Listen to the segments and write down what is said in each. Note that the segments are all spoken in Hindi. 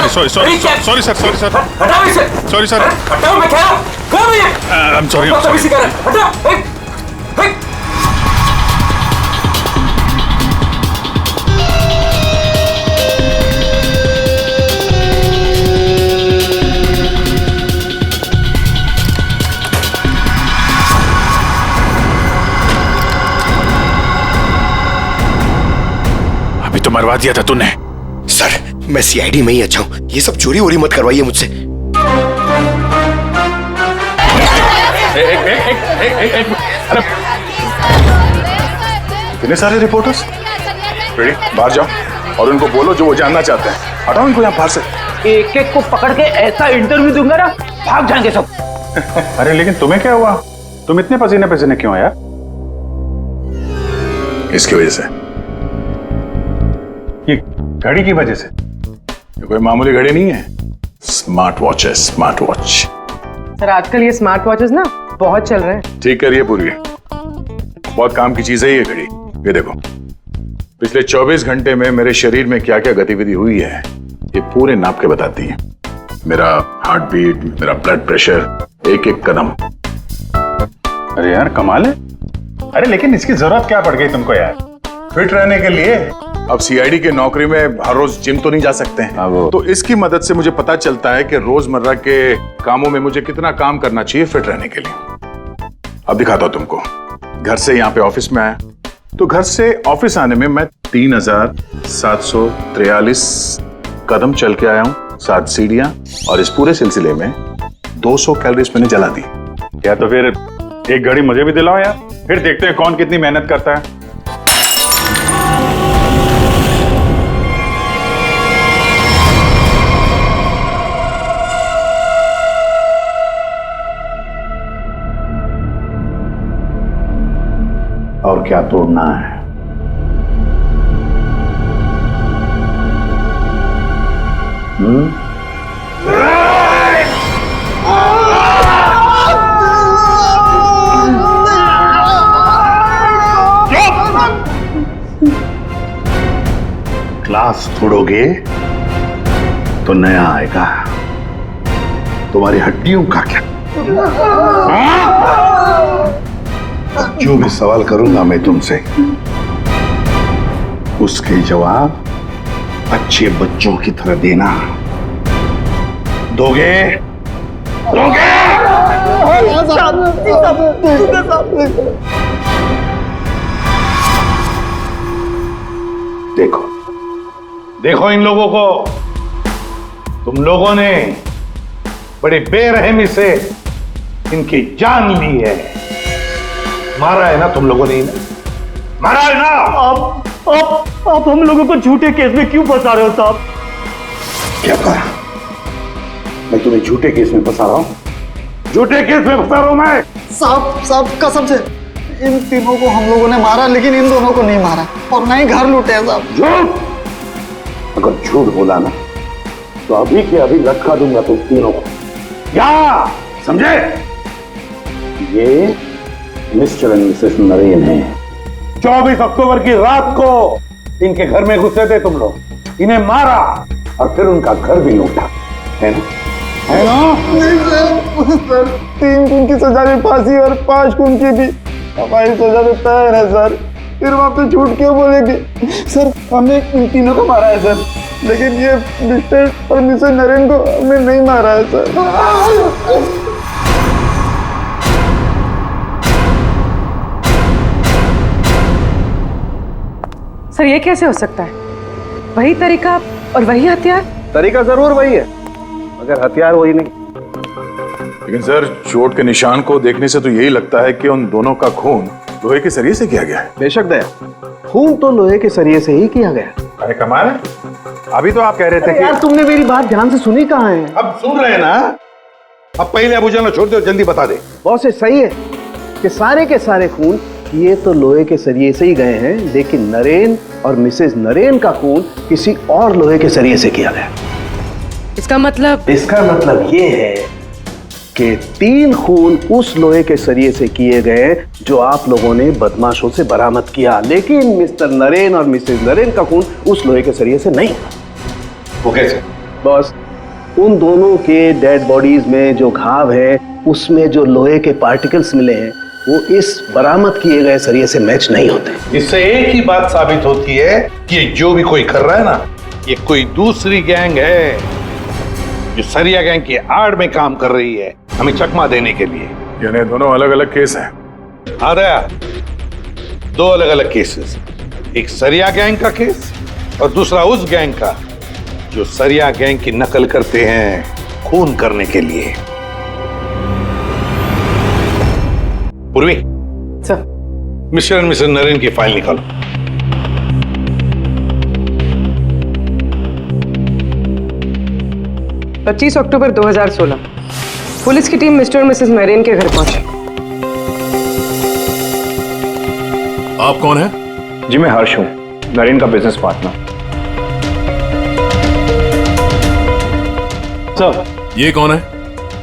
Sorry sorry sorry sir sorry sir हटाओ इसे। सॉरी सर हटाओ, मैं कह रहा हूँ। कौन है ये? I am sorry. बदतमीजी कर रहा है। हटाओ। अभी तो मरवा दिया था तूने। सर मैं सीआईडी में ही अच्छा हूँ, ये सब चोरी वोरी मत करवाइए मुझसे। इतने सारे रिपोर्टर्स। रेडी, बाहर जाओ और उनको बोलो जो वो जानना चाहते हैं। हटाओ इनको यहाँ बाहर से। एक एक को पकड़ के ऐसा इंटरव्यू दूंगा ना, भाग जाएंगे सब। अरे लेकिन तुम्हें क्या हुआ? तुम इतने पसीने पसीने क्यों यार? इसकी वजह से, ये घड़ी की वजह से। ये कोई मामूली घड़ी नहीं है, स्मार्ट वॉच है, स्मार्ट वॉच। सर आजकल ये स्मार्ट वॉचेस ना बहुत चल रहे हैं। ठीक करिए पूरी, बहुत काम की चीज है ये घड़ी। ये देखो, पिछले 24 घंटे में मेरे शरीर में क्या क्या गतिविधि हुई है ये पूरे नाप के बताती है। मेरा हार्ट बीट, मेरा ब्लड प्रेशर, एक एक कदम। अरे यार कमाल है। अरे लेकिन इसकी जरूरत क्या पड़ गई तुमको यार? फिट रहने के लिए। अब सीआईडी के नौकरी में हर रोज जिम तो नहीं जा सकते हैं, तो इसकी मदद से मुझे पता चलता है कि रोजमर्रा के कामों में मुझे कितना काम करना चाहिए फिट रहने के लिए। अब दिखाता हूं तुमको। घर से यहाँ पे ऑफिस में आया, तो घर से ऑफिस आने में मैं 3743 कदम चल के आया हूँ, 7 सीढ़ियां, और इस पूरे सिलसिले में 200 कैलोरीज मैंने जला दी। क्या तो फिर एक घड़ी मुझे भी दिलाओ यार, फिर देखते हैं कौन कितनी मेहनत करता है। और क्या तोड़ना है? ग्लास तोड़ोगे तो नया आएगा, तुम्हारी हड्डियों का क्या? जो भी सवाल करूंगा मैं तुमसे, उसके जवाब अच्छे बच्चों की तरह देना। दोगे? दोगे? देखो देखो इन लोगों को, तुम लोगों ने बड़ी बेरहमी से इनकी जान ली है। मारा है ना तुम लोगों ने? मारा है ना? आप हम लोगों को झूठे केस में क्यों फंसा रहे हो साहब? क्या कहा? मैं तुम्हें झूठे केस में फंसा रहा हूं? झूठे केस में फंसा रहा हूं मैं? साहब कसम से इन तीनों को हम लोगों ने मारा, लेकिन इन दोनों को नहीं मारा और ना ही घर लूटे हैं साहब। झूठ! अगर झूठ बोला ना तो अभी के अभी लटका दूंगा तुम तीनों को। क्या समझे? ये मिस्टर एंड मिसेस नरेन है। 24 अक्टूबर की रात को इनके घर में घुसे थे तुम लोग, इन्हें मारा और फिर उनका घर भी लूटा, है ना? है ना? नहीं सर, 3 खून की सजा में फांसी और 5 खून की भी हमारी सजा में तय है सर। फिर वहां पे झूठ क्यों बोलेंगे सर? हमने इन तीनों को मारा है सर, लेकिन ये मिस्टर और मिसेस नरेन को हमने नहीं मारा है सर। सर ये कैसे हो सकता है? वही तरीका और वही हथियार? तरीका जरूर वही है, मगर हथियार वही नहीं। लेकिन सर चोट के निशान को देखने से तो यही लगता है कि उन दोनों का खून लोहे के सरिये से किया गया है। बेशक दया, खून तो लोहे के सरिये से ही किया गया। अरे कमाल है, अभी तो आप कह रहे थे कि यार तुमने मेरी बात ध्यान से सुनी कहाँ है? अब सुन रहे हैं ना? अब पहले अबू जान छोड़ दो, जल्दी बता दे। बहुत से सही है कि सारे के सारे खून ये तो लोहे के सरिये से ही गए हैं, लेकिन नरेन और मिसेस नरेन का खून किसी और लोहे के सरिये से किया गया। इसका मतलब ये है कि 3 खून उस लोहे के सरिये से किए गए जो आप लोगों ने बदमाशों से बरामद किया, लेकिन मिस्टर नरेन और मिसेस नरेन का खून उस लोहे के सरिये से नहीं। वो कैसे? बॉस, उन दोनों के डेड बॉडीज में जो घाव है उसमें जो लोहे के पार्टिकल्स मिले हैं वो इस बरामद किए गए सरिये से मैच नहीं होते। इससे एक ही बात साबित होती है कि ये जो भी कोई कर रहा है ना, ये कोई दूसरी गैंग है जो सरिया गैंग की आड़ में काम कर रही है हमें चकमा देने के लिए। यानी दोनों अलग अलग केस हैं। हाँ दया, दो अलग अलग केसेस, एक सरिया गैंग का केस और दूसरा उस गैंग का जो सरिया गैंग की नकल करते हैं खून करने के लिए। Purvi, sir, Mr and Mrs Naren की फाइल निकालो। पच्चीस अक्टूबर 2016 पुलिस की टीम मिस्टर और मिसेस नरेन के घर पहुंची। आप कौन हैं? जी मैं हर्ष हूं, नरेन का बिजनेस पार्टनर। सर, ये कौन है?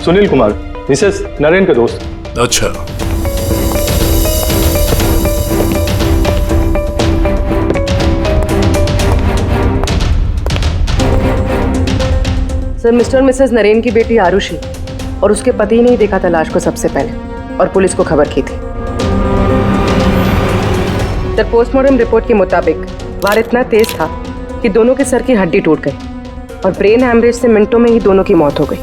सुनील कुमार, मिसेस नरेन के दोस्त। अच्छा, सर, मिस्टर और मिसेस नरेन की बेटी आरुषि और उसके पति ने ही देखा था लाश को सबसे पहले और पुलिस को खबर की थी। सर, पोस्टमार्टम रिपोर्ट के मुताबिक वार इतना तेज था कि दोनों के सर की हड्डी टूट गई और ब्रेन हैमरेज से मिनटों में ही दोनों की मौत हो गई।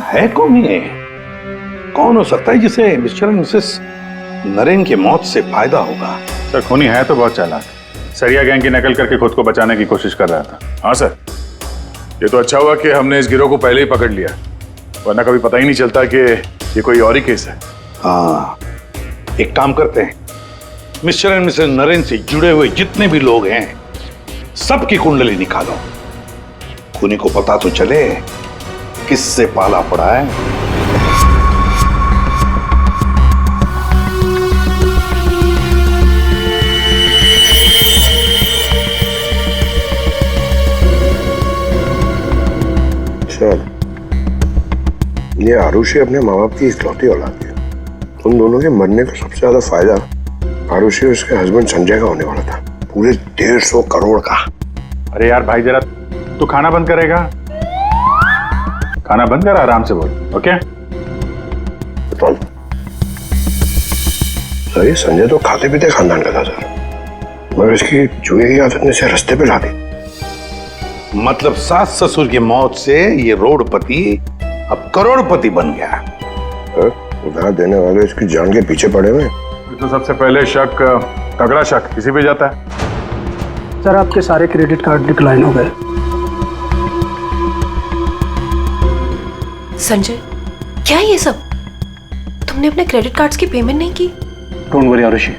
है कौन ये? कौन हो सकता है जिसे मिस्टर एंड मिसेस नरेन की मौत से फायदा होगा? सर, खूनी है तो बहुत चालाक, सरिया गैंग की नकल करके खुद को बचाने की कोशिश कर रहा था। हाँ सर, ये तो अच्छा हुआ कि हमने इस गिरोह को पहले ही पकड़ लिया, वरना कभी पता ही नहीं चलता कि ये कोई और ही केस है। हाँ, एक काम करते हैं, मिस्टर एंड मिसेस नरेन से जुड़े हुए जितने भी लोग हैं सबकी कुंडली निकालो, खूनी को पता तो चले किससे पाला पड़ा है। सर, ये आरुषि अपने माँ बाप की इकलौती औलाद है। उन दोनों के मरने का सबसे ज्यादा फायदा आरुषि और उसके हस्बैंड संजय का होने वाला था, पूरे 150 करोड़ का। अरे यार भाई, जरा तू खाना बंद करेगा? खाना बंद कर, आराम से बोल, ओके? बताओ सर, ये संजय तो खाते पीते खानदान का था सर, मगर इसकी जुए की आदत ने इसे रास्ते पे ला दी। मतलब सास ससुर की मौत से ये रोडपति अब करोड़पति बन गया। उधार देने वाले इसकी जान के पीछे पड़े हुए। तो सबसे पहले शक, तगड़ा शक किसी पे जाता है। सर, आपके सारे क्रेडिट कार्ड डिक्लाइन हो गए। संजय, क्या ये सब? तुमने अपने क्रेडिट कार्ड्स की पेमेंट नहीं की? डोंट वरी आरुषि,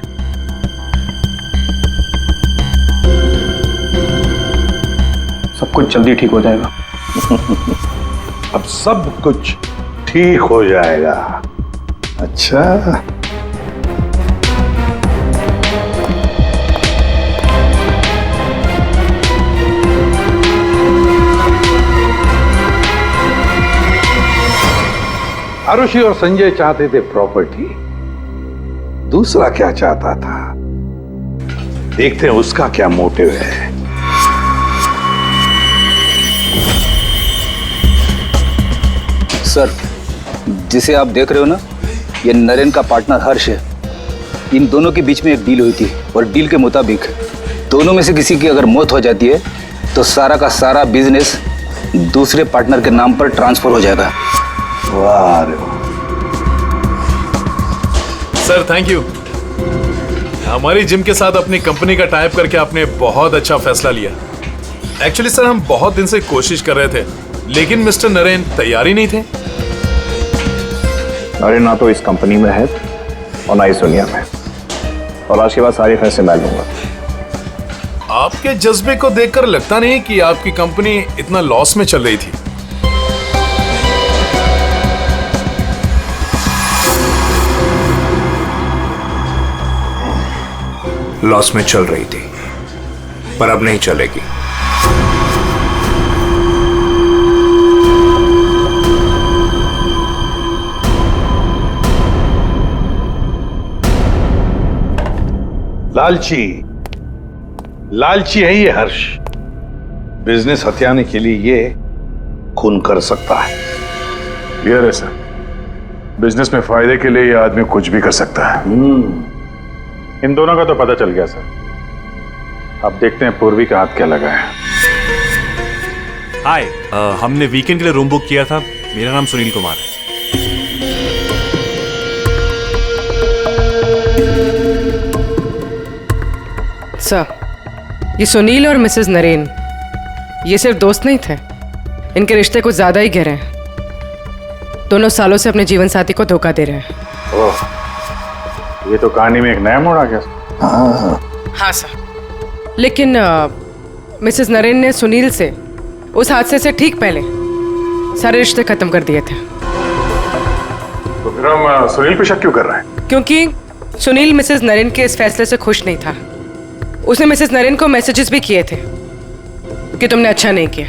सब कुछ जल्दी ठीक हो जाएगा। अब सब कुछ ठीक हो जाएगा। अच्छा, आरुषि और संजय चाहते थे प्रॉपर्टी, दूसरा क्या चाहता था, देखते हैं उसका क्या मोटिव है। सर, जिसे आप देख रहे हो ना, ये नरेन का पार्टनर हर्ष है। इन दोनों के बीच में एक डील हुई थी और डील के मुताबिक दोनों में से किसी की अगर मौत हो जाती है तो सारा का सारा बिजनेस दूसरे पार्टनर के नाम पर ट्रांसफर हो जाएगा। वाह रे वाह। Sir thank you. हमारी जिम के साथ अपनी कंपनी का टाइप करके आपने बहुत अच्छा फैसला लिया। एक्चुअली सर, हम बहुत दिन से कोशिश कर रहे थे, लेकिन मिस्टर नरेन तैयार ही नहीं थे। नरेन ना तो इस कंपनी में है और ना इस दुनिया में, और आज के बाद सारे फैसले मैं लूंगा। आपके जज्बे को देखकर लगता नहीं कि आपकी कंपनी इतना लॉस में चल रही थी। लॉस में चल रही थी, पर अब नहीं चलेगी। लालची, लालची है ये हर्ष। बिजनेस हथियाने के लिए ये खून कर सकता है। क्लियर है सर, बिजनेस में फायदे के लिए ये आदमी कुछ भी कर सकता है। इन दोनों का तो पता चल गया सर। अब देखते हैं पूर्वी का हाथ क्या लगा है। हाय, हमने वीकेंड के लिए रूम बुक किया था। मेरा नाम सुनील कुमार है। सर, ये सुनील और मिसेस नरेन ये सिर्फ दोस्त नहीं थे, इनके रिश्ते कुछ ज्यादा ही गहरे हैं। दोनों सालों से अपने जीवन साथी को धोखा दे रहे हैं। ओह, ये तो कहानी में एक नया मोड़ आ गया। हाँ सर, लेकिन मिसेस नरेन ने सुनील से उस हादसे से ठीक पहले सारे रिश्ते खत्म कर दिए थे। तो फिर हम सुनील पे शक क्यों कर रहे हैं? क्योंकि सुनील मिसेस नरेन के इस फैसले से खुश नहीं था। उसने मिसेस नरेन को मैसेजेस भी किए थे कि तुमने अच्छा नहीं किया,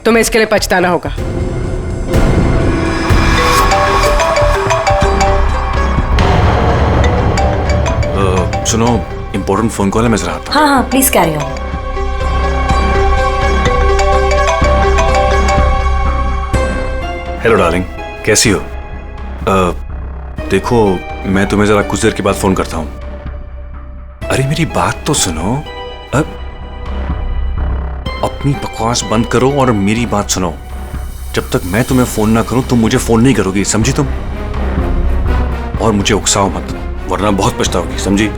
तुम्हें इसके लिए पछताना होगा। सुनो, इंपॉर्टेंट फोन कॉल है, मैं जरा आता हूं। हाँ please carry on. Hello darling, कैसी हो? देखो, मैं तुम्हें जरा कुछ देर के बाद फोन करता हूं। अरे मेरी बात तो सुनो। अपनी बकवास बंद करो और मेरी बात सुनो। जब तक मैं तुम्हें फोन ना करूं तुम मुझे फोन नहीं करोगी, समझी तुम? और मुझे उकसाओ मत, वरना बहुत पछताओगी, समझी?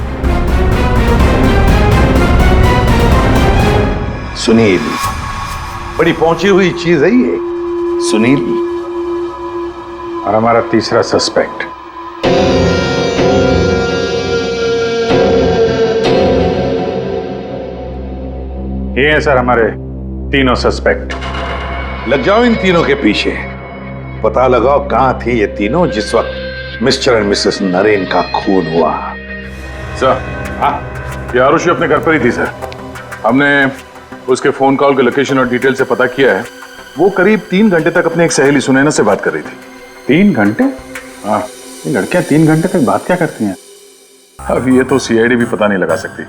सुनील बड़ी पहुंची हुई चीज है ये। सुनील और हमारा तीसरा सस्पेक्ट ये है सर, हमारे तीनों सस्पेक्ट। लग जाओ इन तीनों के पीछे। पता लगाओ कहां थे ये तीनों जिस वक्त मिस्टर एंड मिसेस नरेन का खून हुआ। सर, हाँ, ये आरुषि अपने घर पर ही थी सर। हमने उसके फोन कॉल के लोकेशन और डिटेल से पता किया है। वो करीब 3 घंटे तक अपनी एक सहेली सुनैना से बात कर रही थी। 3 घंटे? हाँ, ये लड़कियां 3 घंटे तक बात क्या करती हैं? अब ये तो सीआईडी भी पता नहीं लगा सकती,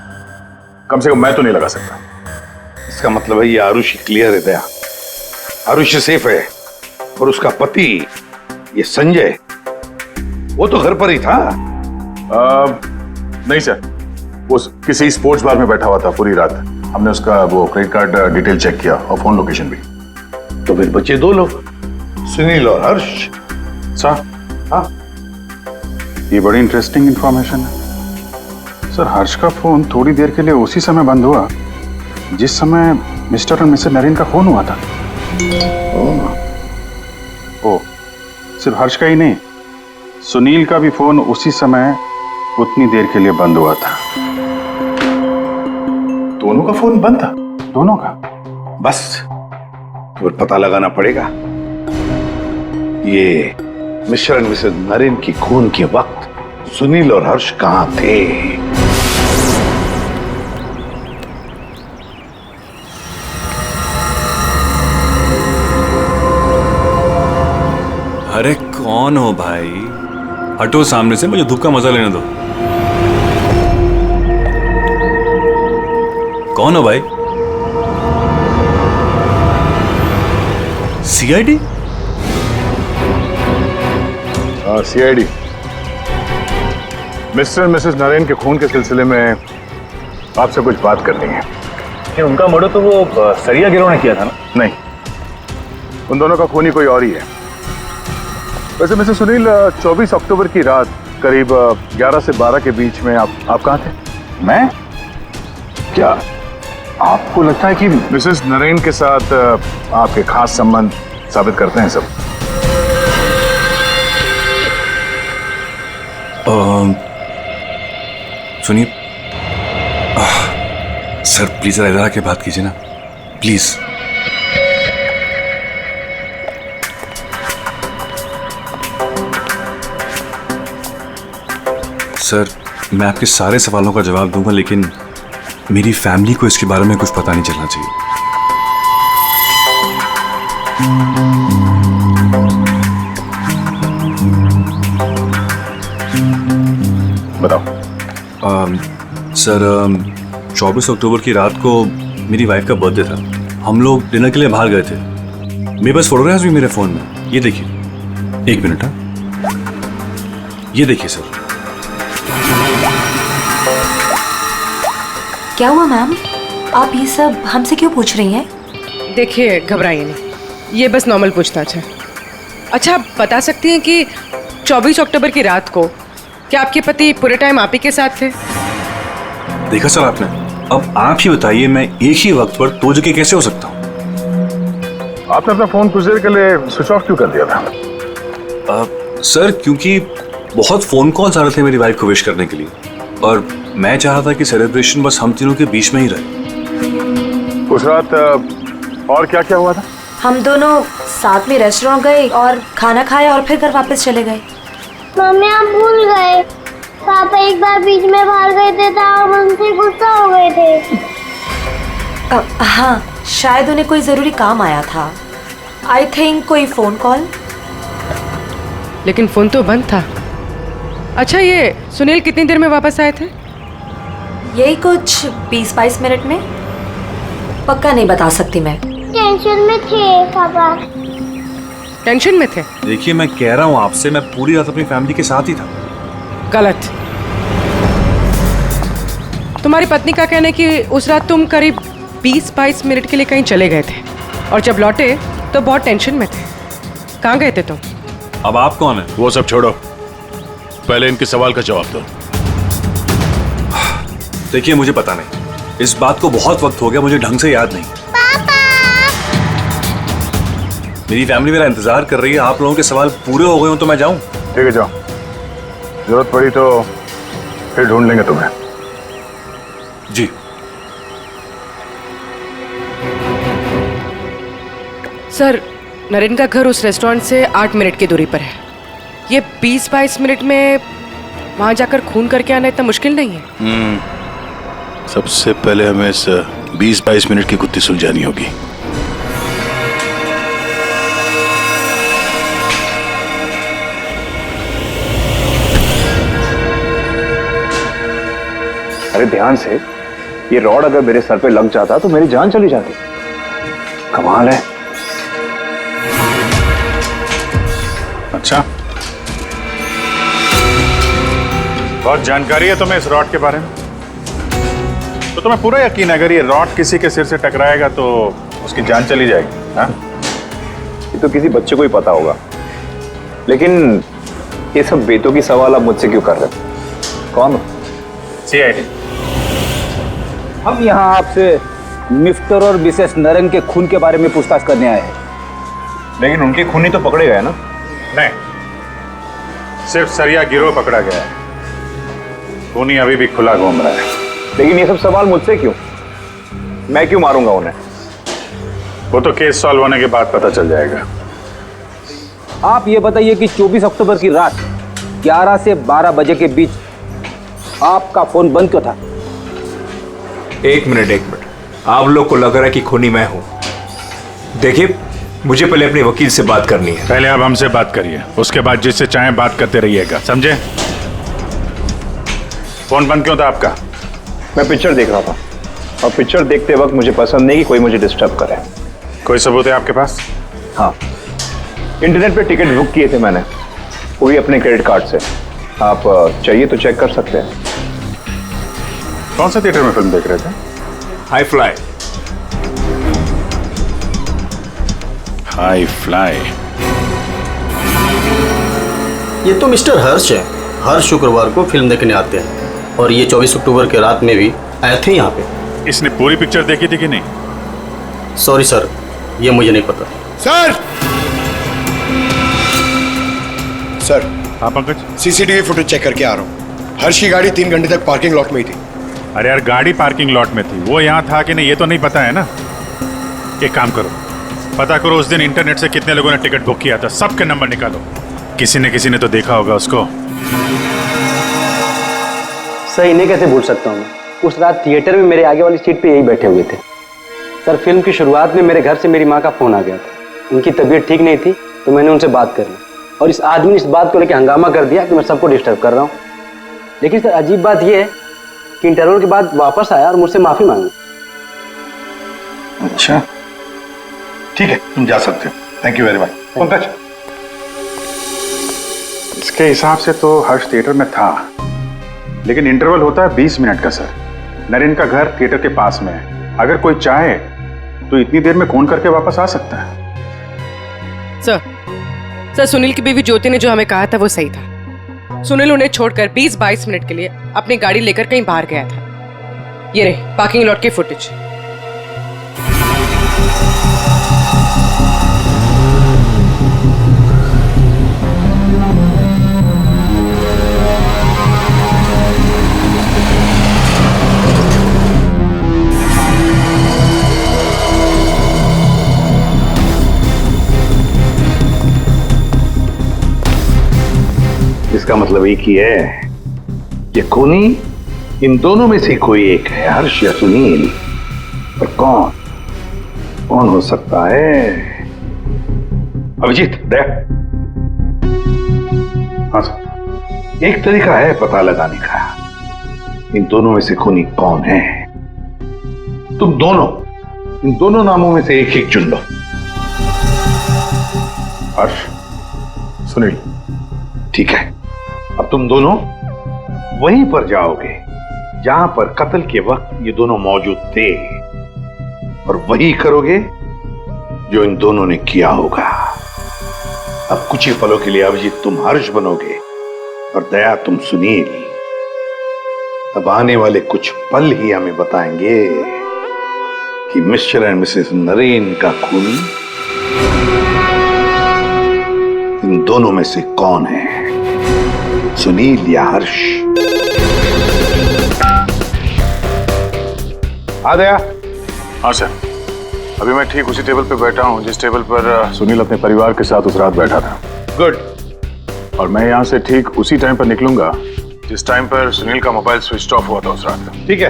कम से कम मैं तो नहीं लगा सकता। इसका मतलब है ये आरुषि क्लियर है दया। आरुषि सेफ है और उसका पति ये संजय वो तो घर पर ही था। नहीं सर, वो किसी स्पोर्ट्स बार में बैठा हुआ था पूरी रात। हमने उसका वो क्रेडिट कार्ड डिटेल चेक किया और फोन लोकेशन भी। तो फिर बचे 2 लोग, सुनील और हर्ष। सर, हाँ, ये बड़ी इंटरेस्टिंग इंफॉर्मेशन है। सर, हर्ष का फोन थोड़ी देर के लिए उसी समय बंद हुआ जिस समय मिस्टर और मिसेस नरेन का फोन हुआ था। ओ, सिर्फ हर्ष का ही नहीं, सुनील का भी फोन उसी समय उतनी देर के लिए बंद हुआ था। दोनों का फोन बंद था? दोनों का। बस तो पता लगाना पड़ेगा ये मिस्टर एंड मिसेस नरेन की खून के वक्त सुनील और हर्ष कहां थे। अरे कौन हो भाई? हटो सामने से, मुझे धूप का मजा लेने दो। कौन हो भाई? CID? CID. Mr and Mrs Naren के खून के सिलसिले में आपसे कुछ बात करनी है। उनका मर्डर तो वो सरिया गिरोह ने किया था ना? नहीं, उन दोनों का खूनी कोई और ही है। वैसे मिस्टर सुनील, 24 अक्टूबर की रात करीब 11 से 12 के बीच में आप कहाँ थे? मैं? क्या आपको लगता है कि मिसेस नरेन के साथ आपके खास संबंध साबित करते हैं सब? सुनिए सर, प्लीज इधर आके बात कीजिए ना, प्लीज। सर, मैं आपके सारे सवालों का जवाब दूंगा, लेकिन मेरी फैमिली को इसके बारे में कुछ पता नहीं चलना चाहिए। बताओ। सर, 24 अक्टूबर की रात को मेरी वाइफ का बर्थडे था हम लोग डिनर के लिए बाहर गए थे। मेरे पास फोटोग्राफ्स भी मेरे फोन में, ये देखिए। एक मिनट। ये देखिए सर। क्या हुआ मैम? आप ये सब हमसे क्यों पूछ रही हैं? देखिए, घबराइए नहीं, ये बस नॉर्मल पूछताछ है। अच्छा, आप बता सकती हैं कि 24 अक्टूबर की रात को क्या आपके पति पूरे टाइम आप ही के साथ थे? देखा सर आपने। अब आप ही बताइए, मैं एक ही वक्त पर दो जगह कैसे हो सकता हूँ? आपने अपना फोन कुछ देर के लिए स्विच ऑफ क्यों कर दिया था? सर, क्योंकि बहुत फोन कॉल्स आ रहे थे मेरी वाइफ को विश करने के लिए, और मैं चाह रहा था कि सेलिब्रेशन बस हम तीनों के बीच में ही रहे। उस रात और क्या क्या हुआ था? हम दोनों साथ में रेस्टोरेंट गए और खाना खाया और फिर घर वापस चले गए। मम्मी आप भूल गए, पापा एक बार बीच में बाहर गए थे तो हम उनसे गुस्सा हो गए थे। हाँ, शायद उन्हें कोई जरूरी काम आया था। आई थिंक कोई फोन कॉल। लेकिन फोन तो बंद था। अच्छा, ये सुनील कितनी देर में वापस आए थे? यही कुछ 20-22 मिनट में। पक्का नहीं बता सकती मैं। टेंशन में थे पापा। टेंशन में थे? देखिए, मैं कह रहा हूँ आपसे, मैं पूरी रात अपनी फैमिली के साथ ही था। गलत। तुम्हारी पत्नी का कहना है कि उस रात तुम करीब 20-22 मिनट के लिए कहीं चले गए थे, और जब लौटे तो बहुत टेंशन में थे। कहाँ गए थे तुम? अब आप कौन है? वो सब छोड़ो, पहले इनके सवाल का जवाब दो। देखिए, मुझे पता नहीं, इस बात को बहुत वक्त हो गया, मुझे ढंग से याद नहीं। मेरी फैमिली मेरा इंतजार कर रही है। आप लोगों के सवाल पूरे हो गए हो तो मैं जाऊं? ठीक है, जाओ। जरूरत पड़ी तो फिर ढूंढ लेंगे तुम्हें। जी। सर, नरेन का घर उस रेस्टोरेंट से 8 मिनट की दूरी पर है। ये 20-22 मिनट में वहां जाकर खून करके आना इतना मुश्किल नहीं है। सबसे पहले हमें इस 20-22 मिनट की गुत्थी सुलझानी होगी। अरे ध्यान से, ये रॉड अगर मेरे सर पे लग जाता तो मेरी जान चली जाती। कमाल है। अच्छा, बहुत जानकारी है तुम्हें इस रॉड के बारे में, तो तुम्हें पूरा यकीन है अगर ये रॉड किसी के सिर से टकराएगा तो उसकी जान चली जाएगी? हाँ? ये तो किसी बच्चे को ही पता होगा, लेकिन ये सब बेतुकी सवाल आप मुझसे क्यों कर रहे हो? कौन हो? CID। हम यहाँ आपसे मिस्टर और मिसेस नरेन के खून के बारे में पूछताछ करने आए हैं। लेकिन उनके खूनी तो पकड़े गए ना? नहीं, सिर्फ सरिया गिरोह पकड़ा गया है। खूनी अभी भी खुला घूम रहा है। लेकिन ये सब सवाल मुझसे क्यों? मैं क्यों मारूंगा उन्हें? वो तो केस सॉल्व होने के बाद पता चल जाएगा। आप ये बताइए कि 24 अक्टूबर की रात 11 से 12 बजे के बीच आपका फोन बंद क्यों था? एक मिनट, आप लोग को लग रहा है कि खूनी मैं हूं। देखिए, मुझे पहले अपने वकील से बात करनी है। पहले आप हमसे बात करिए, उसके बाद जिससे चाहें बात करते रहिएगा, समझे? फोन बंद क्यों था आपका? मैं पिक्चर देख रहा था, और पिक्चर देखते वक्त मुझे पसंद नहीं कि कोई मुझे डिस्टर्ब करे। कोई सबूत है आपके पास? हाँ, इंटरनेट पे टिकट बुक किए थे मैंने, वो भी अपने क्रेडिट कार्ड से। आप चाहिए तो चेक कर सकते हैं। कौन सा थिएटर में फिल्म देख रहे थे? High fly. High fly. ये तो मिस्टर हर्ष है, हर शुक्रवार को फिल्म देखने आते हैं, और ये 24 अक्टूबर के रात में भी आए थे यहाँ पे। इसने पूरी पिक्चर देखी थी कि नहीं? सॉरी सर, ये मुझे नहीं पता। सर, हाँ पंकज, CCTV फुटेज चेक करके आ रहा हूँ। हर्ष की गाड़ी 3 घंटे तक पार्किंग लॉट में ही थी। अरे यार, गाड़ी पार्किंग लॉट में थी, वो यहाँ था कि नहीं ये तो नहीं पता है ना। एक काम करो, पता करो उस दिन इंटरनेट से कितने लोगों ने टिकट बुक किया था, सबके नंबर निकालो। किसी ने तो देखा होगा उसको। सर, इन्हें कैसे भूल सकता हूँ मैं? उस रात थिएटर में मेरे आगे वाली सीट पे यही बैठे हुए थे। सर, फिल्म की शुरुआत में मेरे घर से मेरी माँ का फोन आ गया था। उनकी तबीयत ठीक नहीं थी, तो मैंने उनसे बात कर ली, और इस आदमी ने इस बात को लेकर हंगामा कर दिया कि मैं सबको डिस्टर्ब कर रहा हूँ। लेकिन सर, अजीब बात यह है कि इंटरवल के बाद वापस आया और मुझसे माफी मांगी। अच्छा, ठीक है, तुम जा सकते हो। Thank you very much. Pankaj, इसके हिसाब से तो हर्ष थिएटर में था, लेकिन इंटरवल होता है 20 मिनट का सर। नरेन का घर थिएटर के पास में है, अगर कोई चाहे तो इतनी देर में फोन करके वापस आ सकता है। सर सुनील की बीवी ज्योति ने जो हमें कहा था वो सही था। सुनील उन्हें छोड़कर 20-22 मिनट के लिए अपनी गाड़ी लेकर कहीं बाहर गया था। ये रहे पार्किंग लॉट की फुटेज। इसका मतलब एक ही है कि खूनी इन दोनों में से कोई एक है, हर्ष या सुनील। पर कौन हो सकता है? अभिजीत, दया। हाँ सर। एक तरीका है पता लगाने का, इन दोनों में से खूनी कौन है। तुम दोनों इन दोनों नामों में से एक चुन लो। हर्ष, सुनील। ठीक है, अब तुम दोनों वहीं पर जाओगे जहां पर कत्ल के वक्त ये दोनों मौजूद थे, और वही करोगे जो इन दोनों ने किया होगा। अब कुछ ही पलों के लिए अभिजीत तुम हर्ष बनोगे और दया तुम सुनील। अब आने वाले कुछ पल ही हमें बताएंगे कि मिस्टर एंड मिसेस नरेन का खूनी इन दोनों में से कौन है, सुनील या हर्ष। आ गया? हाँ सर, अभी मैं ठीक उसी टेबल पे बैठा हूँ जिस टेबल पर सुनील अपने परिवार के साथ उस रात बैठा था। गुड। और मैं यहाँ से ठीक उसी टाइम पर निकलूंगा जिस टाइम पर सुनील का मोबाइल स्विच ऑफ हुआ था उस रात। ठीक है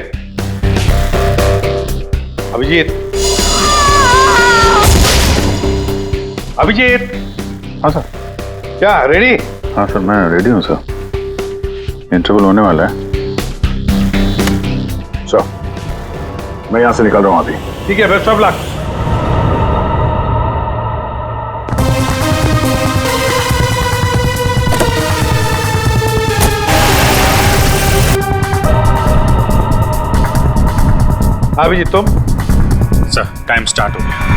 अभिजीत। अभिजीत। हाँ सर। क्या रेडी? हाँ सर, मैं रेडी हूँ सर। इंटरवल होने वाला है सर। मैं यहाँ से निकल रहा हूँ अभी। ठीक है, बेस्ट ऑफ लक। अभिजीत तुम? सर, टाइम स्टार्ट हो गया।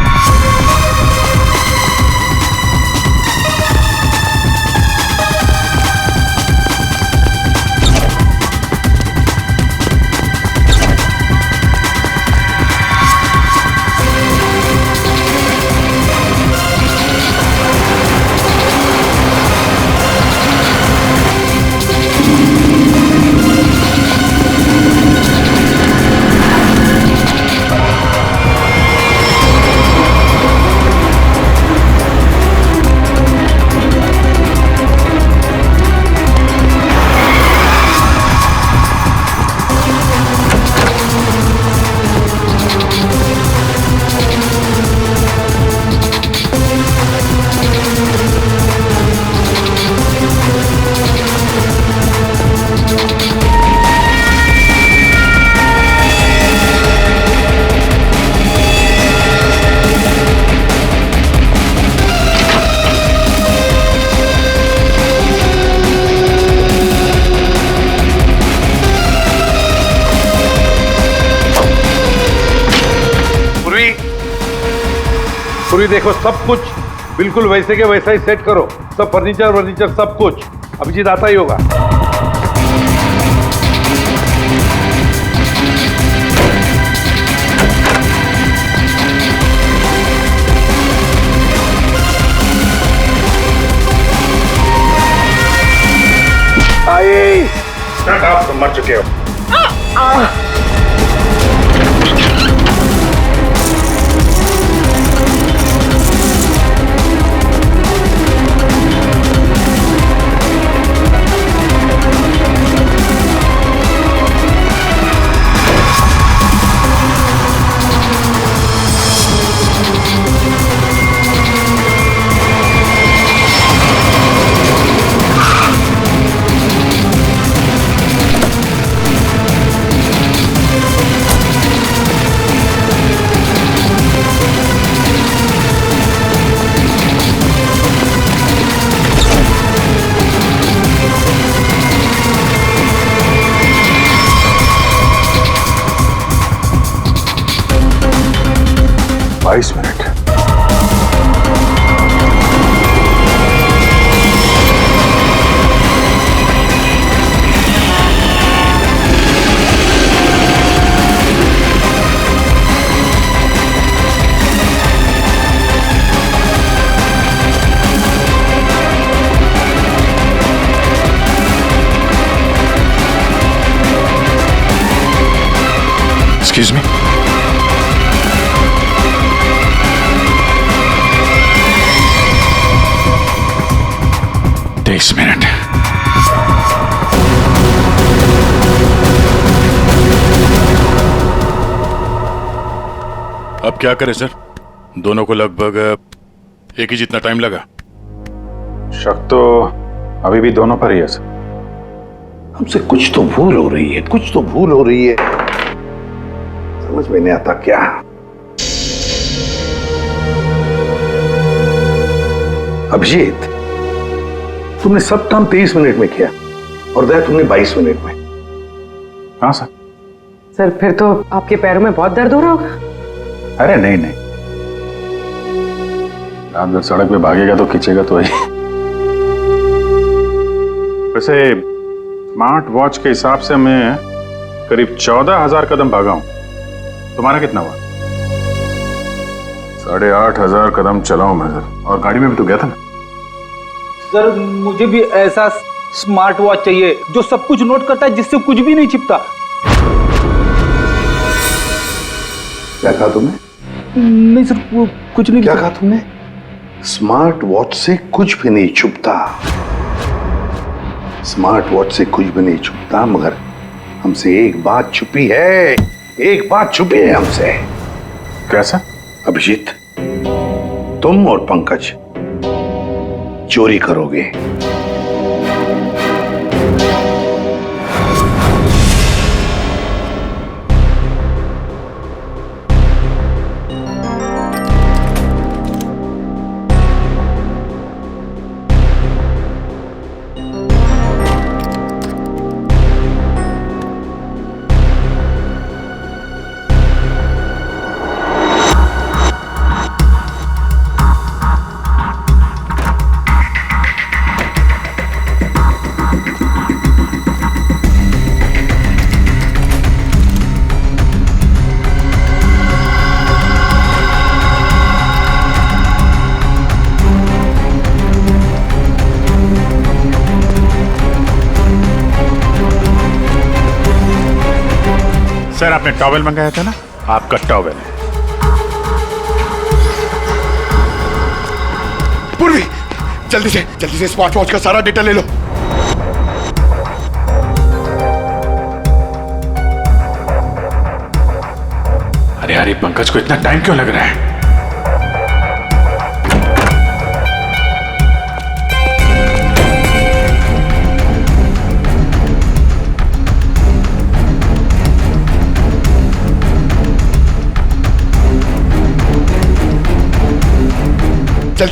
पूरी देखो, सब कुछ बिल्कुल वैसे के वैसा ही सेट करो। सब फर्नीचर सब कुछ। अभिजीत आता ही होगा। आई आप तो मर चुके हो। 22 मिनट। Excuse me? तेईस मिनट। अब क्या करें सर? दोनों को लगभग एक ही जितना टाइम लगा। शक तो अभी भी दोनों पर ही है सर। हमसे कुछ तो भूल हो रही है, कुछ तो भूल हो रही है। समझ में नहीं आता क्या? अभिजीत, तुमने सब काम 23 मिनट में किया और दया तुमने 22 मिनट में। हाँ सर। सर फिर तो आपके पैरों में बहुत दर्द हो रहा होगा। अरे नहीं नहीं, रात भर सड़क पे भागेगा तो खींचेगा तो ही। वैसे स्मार्ट वॉच के हिसाब से मैं करीब 14,000 कदम भागा हूं। तुम्हारा कितना हुआ? 8,500 कदम चला हूं मैं सर। और गाड़ी में भी तो गया था ना सर। मुझे भी ऐसा स्मार्ट वॉच चाहिए जो सब कुछ नोट करता है, जिससे कुछ भी नहीं छिपता। क्या कहा तुमने? नहीं सर, वो कुछ नहीं। क्या कहा तुमने? स्मार्ट वॉच से कुछ भी नहीं छुपता। स्मार्ट वॉच से कुछ भी नहीं छुपता, मगर हमसे एक बात छुपी है। एक बात छुपी है हमसे। कैसा? अभिजीत, तुम और पंकज चोरी करोगे। सर, आपने टॉवेल मंगाया था ना? आपका टॉवेल है। पूर्वी, जल्दी से स्मार्ट वॉच का सारा डेटा ले लो। अरे यार, ये पंकज को इतना टाइम क्यों लग रहा है?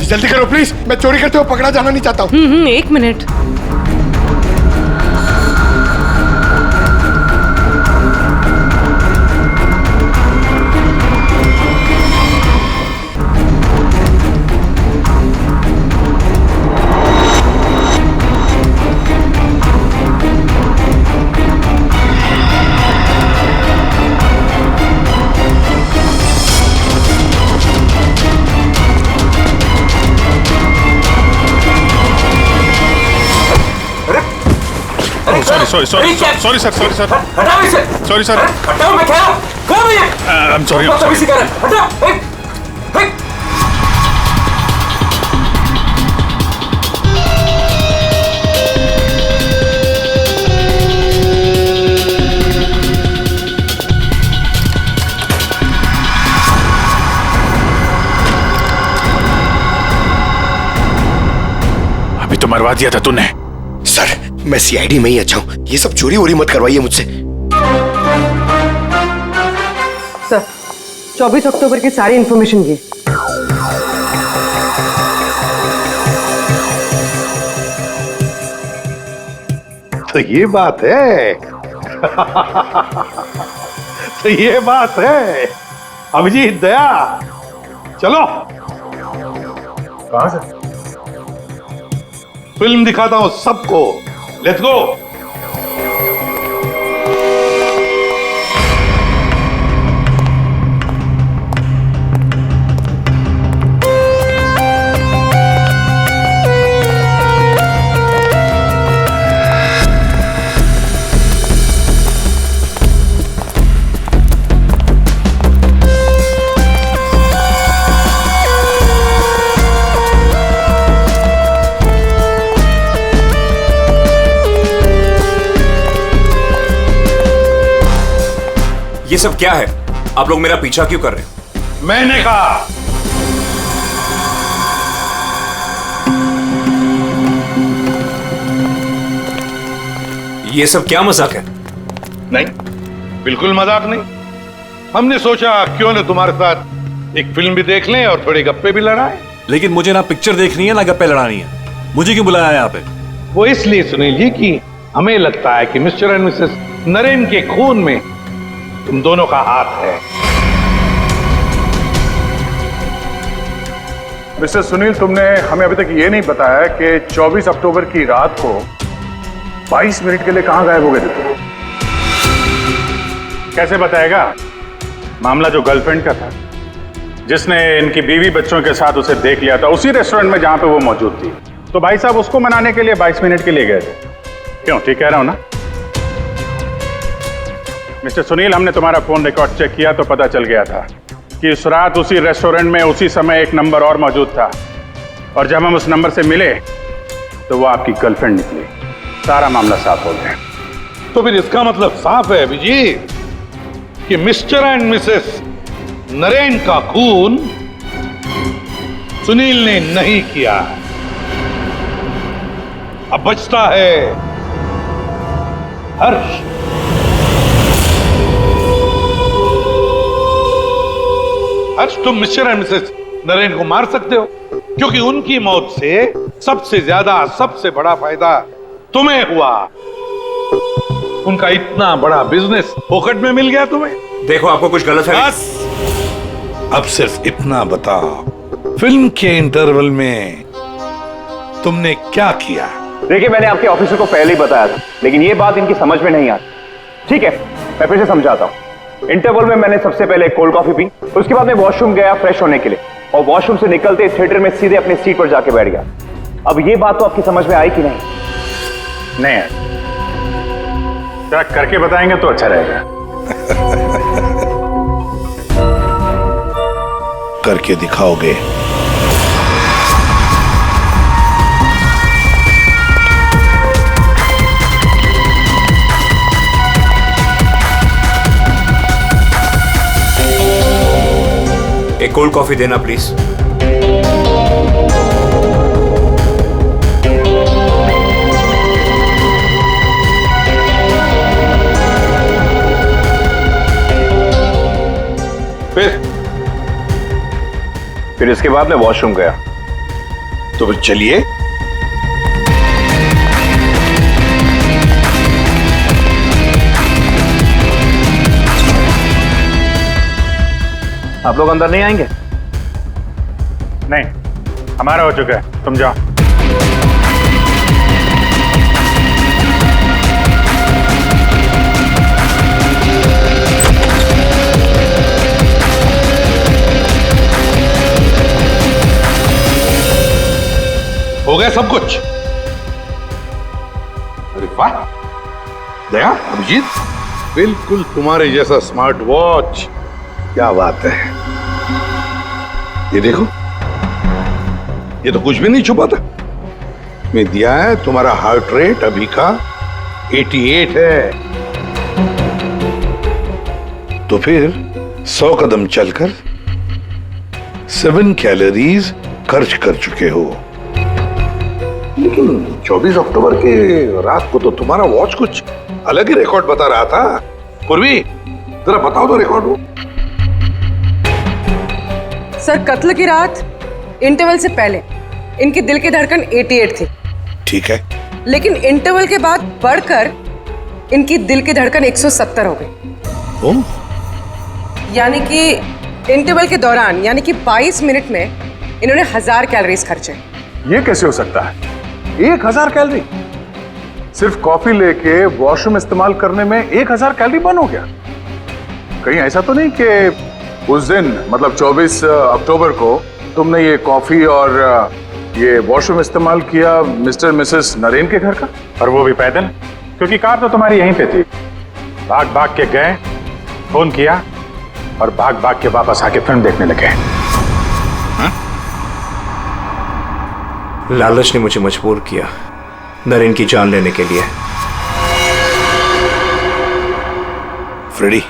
जल्दी करो प्लीज, मैं चोरी करते हुए पकड़ा जाना नहीं चाहता हूँ। एक मिनट। Sorry sir. हटाओ इसे। Sorry sir. हटाओ, मैं कह रहा हूं। कौन है ये? I am sorry. हटाओ। अभी तो मरवा दिया था तूने। सर, मैं सीआईडी में ही अच्छा हूँ, ये सब चोरी वोरी मत करवाइए मुझसे। सर, 24 अक्टूबर की सारी इंफॉर्मेशन ये। तो ये बात है। तो ये बात है। अभिजीत, दया, चलो कहां से? फिल्म दिखाता हूं सबको। Let's go. ये सब क्या है? आप लोग मेरा पीछा क्यों कर रहे हैं? मैंने कहा ये सब क्या मजाक है? नहीं, बिल्कुल मजाक नहीं। हमने सोचा क्यों न तुम्हारे साथ एक फिल्म भी देख लें और थोड़े गप्पे भी लड़ाएं। लेकिन मुझे ना पिक्चर देखनी है ना गप्पे लड़ानी है। मुझे क्यों बुलाया है यहाँ पे? वो इसलिए सुनील जी कि हमें लगता है कि मिस्टर एंड मिसेस नरेन के खून में तुम दोनों का हाथ है। मिस्टर सुनील, तुमने हमें अभी तक ये नहीं बताया कि 24 अक्टूबर की रात को 22 मिनट के लिए कहां गायब हो गए थे? कैसे बताएगा? मामला जो गर्लफ्रेंड का था, जिसने इनकी बीवी बच्चों के साथ उसे देख लिया था उसी रेस्टोरेंट में जहां पे वो मौजूद थी, तो भाई साहब उसको मनाने के लिए 22 मिनट के लिए गए थे। क्यों, ठीक कह रहा हूं ना? मिस्टर सुनील, हमने तुम्हारा फोन रिकॉर्ड चेक किया तो पता चल गया था कि उस रात उसी रेस्टोरेंट में उसी समय एक नंबर और मौजूद था, और जब हम उस नंबर से मिले तो वो आपकी गर्लफ्रेंड निकली। सारा मामला साफ हो गया। तो फिर इसका मतलब साफ है अभिजीत कि मिस्टर एंड मिसेस नरेन का खून सुनील ने नहीं किया। अब बचता है हर्ष। हर्ष, तुम मिस्टर एंड मिसेस नरेन को मार सकते हो क्योंकि उनकी मौत से सबसे ज्यादा, सबसे बड़ा फायदा तुम्हें हुआ। उनका इतना बड़ा बिजनेस फोकट में मिल गया तुम्हें। देखो, आपको कुछ गलत है। बस अब सिर्फ इतना बताओ, फिल्म के इंटरवल में तुमने क्या किया? देखिए, मैंने आपके ऑफिसर को पहले ही बताया था, लेकिन ये बात इनकी समझ में नहीं आती। ठीक है, मैं फिर से समझाता हूँ। इंटरवल में मैंने सबसे पहले कोल्ड कॉफी पी, उसके बाद मैं वॉशरूम गया फ्रेश होने के लिए, और वॉशरूम से निकलते थिएटर में सीधे अपनी सीट पर जाके बैठ गया। अब ये बात तो आपकी समझ में आई कि नहीं? नहीं, जरा करके बताएंगे तो अच्छा रहेगा। करके दिखाओगे? एक कोल्ड कॉफी देना प्लीज। फिर इसके बाद मैं वॉशरूम गया। तो फिर चलिए। आप लोग अंदर नहीं आएंगे? नहीं, हमारा हो चुका है, तुम जाओ। हो गया सब कुछ? अरे वाह दया, अभिजीत, बिल्कुल तुम्हारे जैसा स्मार्ट वॉच। क्या बात है। ये देखो, ये तो कुछ भी नहीं छुपा था। मैं दिया है तुम्हारा हार्ट रेट अभी का 88 है। तो फिर 100 कदम चलकर 7 कैलोरीज खर्च कर चुके हो। लेकिन 24 अक्टूबर के रात को तो तुम्हारा वॉच कुछ अलग ही रिकॉर्ड बता रहा था। पूर्वी, जरा बताओ तो रिकॉर्ड हो। सर, कत्ल की रात इंटरवल से पहले इनकी दिल की धड़कन 88 थी। ठीक है, लेकिन इंटरवल के बाद बढ़कर इनकी दिल की धड़कन 170 हो गई। यानी कि इंटरवल के दौरान यानी कि 22 मिनट में इन्होंने 1000 कैलोरीज खर्चे। ये कैसे हो सकता है? 1000 कैलोरी? सिर्फ कॉफी लेके वॉशरूम इस्तेमाल करने में 1000 कैलोरी बर्न हो गया? कहीं ऐसा तो नहीं कि उस दिन मतलब 24 अक्टूबर को तुमने ये कॉफी और ये वॉशरूम इस्तेमाल किया मिस्टर मिसेस नरेन के घर का? और वो भी पैदल, क्योंकि कार तो तुम्हारी यहीं पे थी। भाग भाग के गए, फोन किया और भाग भाग के वापस आके फिल्म देखने लगे। लालच ने मुझे मजबूर किया नरेन की जान लेने के लिए। फ्रेडी,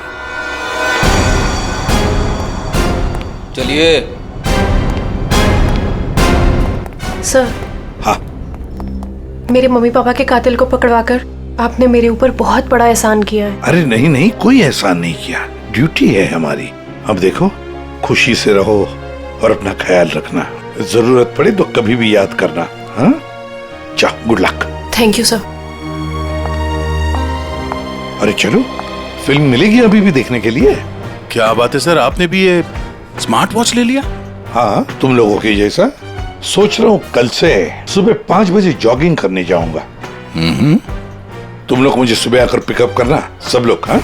चलिए। सर। हाँ। मेरे मम्मी पापा के कातिल को पकड़वाकर आपने मेरे ऊपर बहुत बड़ा एहसान किया है। अरे नहीं नहीं, कोई एहसान नहीं किया, ड्यूटी है हमारी। अब देखो, खुशी से रहो और अपना ख्याल रखना। जरूरत पड़े तो कभी भी याद करना। हाँ, जाओ, good luck. Thank you sir. अरे चलो, फिल्म मिलेगी अभी भी देखने के लिए। क्या बात है सर, आपने भी ये स्मार्ट वॉच ले लिया? हाँ, तुम लोगों के जैसा। सोच रहा हूँ कल से सुबह 5 बजे जॉगिंग करने जाऊंगा। तुम लोग मुझे सुबह आकर पिकअप करना, सब लोग। हाँ।